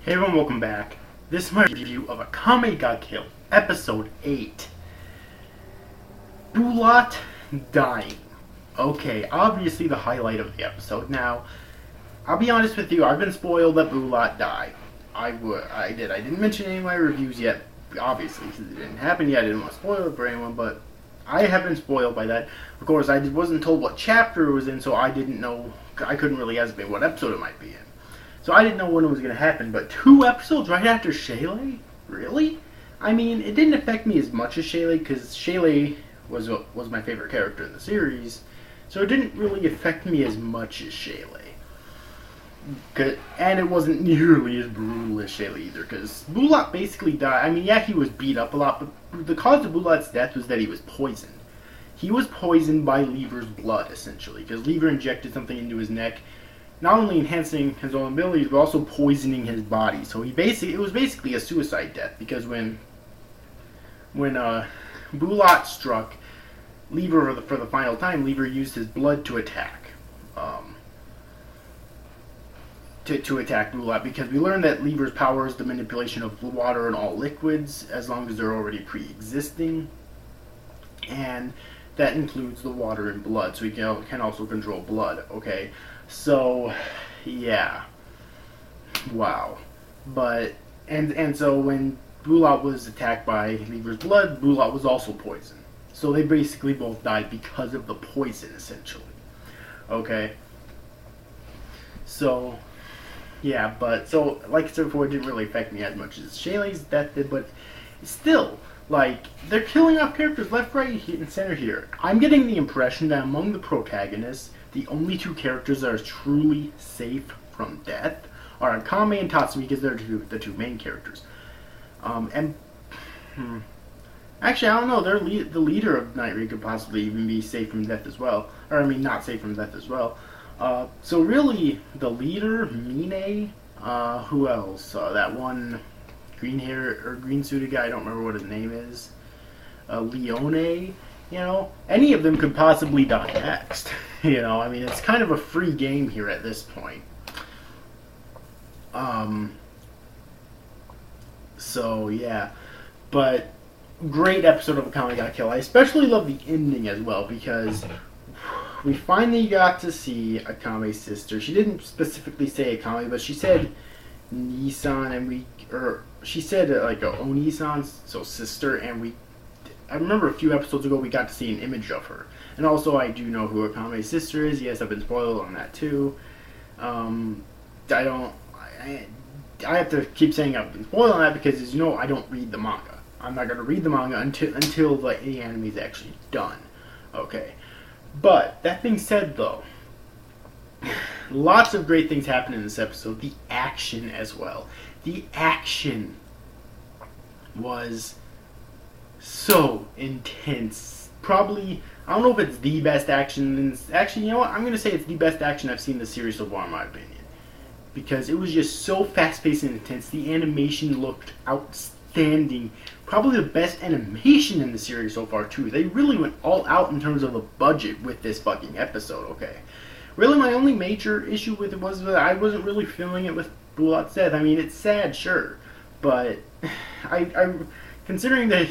Hey everyone, welcome back. This is my review of Akame got killed, episode 8. Bulat dying. Okay, obviously the highlight of the episode. Now, I'll be honest with you, I've been spoiled that Bulat died. I didn't mention any of my reviews yet, obviously, because it didn't happen yet. I didn't want to spoil it for anyone, but I have been spoiled by that. Of course, I wasn't told what chapter it was in, so I didn't know, I couldn't really estimate what episode it might be in. So I didn't know when it was going to happen, but 2 episodes right after Shaylee? Really? I mean, it didn't affect me as much as Shaylee, because Shaylee was my favorite character in the series, so it didn't really affect me as much as Shaylee. And it wasn't nearly as brutal as Shaylee either, because Bulat basically died. I mean, yeah, he was beat up a lot, but the cause of Bulat's death was that he was poisoned. He was poisoned by Lever's blood, essentially, because Lever injected something into his neck, not only enhancing his own abilities, but also poisoning his body. So it was basically a suicide death, because when Bulat struck Lever for the final time, Lever used his blood to attack. To attack Bulat, because we learned that Lever's power is the manipulation of water and all liquids, as long as they're already pre-existing, and that includes the water and blood, so he can also control blood, okay? So, yeah. Wow. But, and so when Bulat was attacked by Lever's blood, Bulat was also poisoned. So they basically both died because of the poison, essentially. Okay? So, yeah, but, so, like I said before, it didn't really affect me as much as Shaylee's death did, but still, like, they're killing off characters left, right, and center here. I'm getting the impression that among the protagonists, the only 2 characters that are truly safe from death are Akame and Tatsumi, because they're the two main characters. Actually, I don't know. The leader of Night Raid could possibly even be safe from death as well. Or, I mean, not safe from death as well. So really, the leader, Mine, who else? That one green hair or green suited guy, I don't remember what his name is. Leone, you know, any of them could possibly die next. You know, I mean, it's kind of a free game here at this point. So yeah, but great episode of Akame got killed. I especially love the ending as well, because we finally got to see Akame's sister. She didn't specifically say Akame, but she said Nisan, and she said like Oni-san, so sister, and I remember a few episodes ago we got to see an image of her. And also I do know who Akame's sister is. Yes, I've been spoiled on that too. I have to keep saying I've been spoiled on that because, as you know, I don't read the manga. I'm not going to read the manga until the anime is actually done. Okay. But, that being said though, lots of great things happen in this episode. The action as well. The action was so intense. Probably, I don't know if it's the best action. Actually, you know what? I'm going to say it's the best action I've seen in the series so far, in my opinion. Because it was just so fast-paced and intense. The animation looked outstanding. Probably the best animation in the series so far, too. They really went all out in terms of a budget with this fucking episode, okay? Really, my only major issue with it was that I wasn't really feeling it with Bulat's death. I mean, it's sad, sure. But, considering that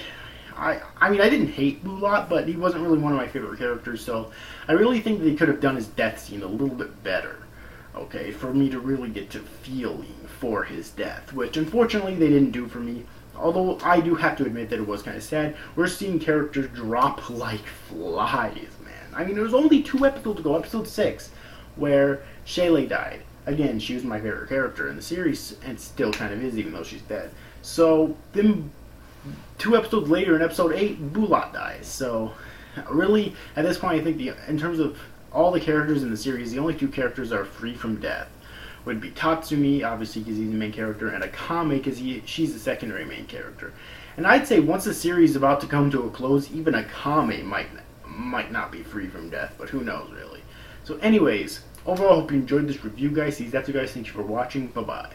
I mean, I didn't hate Bulat, but he wasn't really one of my favorite characters, so I really think they could have done his death scene a little bit better, okay, for me to really get to feeling for his death, which unfortunately they didn't do for me, although I do have to admit that it was kind of sad. We're seeing characters drop like flies, man. I mean, there was only 2 episodes ago, episode 6, where Shaylee died. Again, she was my favorite character in the series, and still kind of is, even though she's dead. So, then 2 episodes later, in episode 8, Bulat dies. So, really, at this point, I think in terms of all the characters in the series, the only 2 characters that are free from death would be Tatsumi, obviously because he's the main character, and Akame because she's the secondary main character. And I'd say once the series is about to come to a close, even Akame might not be free from death, but who knows, really. So anyways, overall, I hope you enjoyed this review, guys. That's it, guys. Thank you for watching. Bye-bye.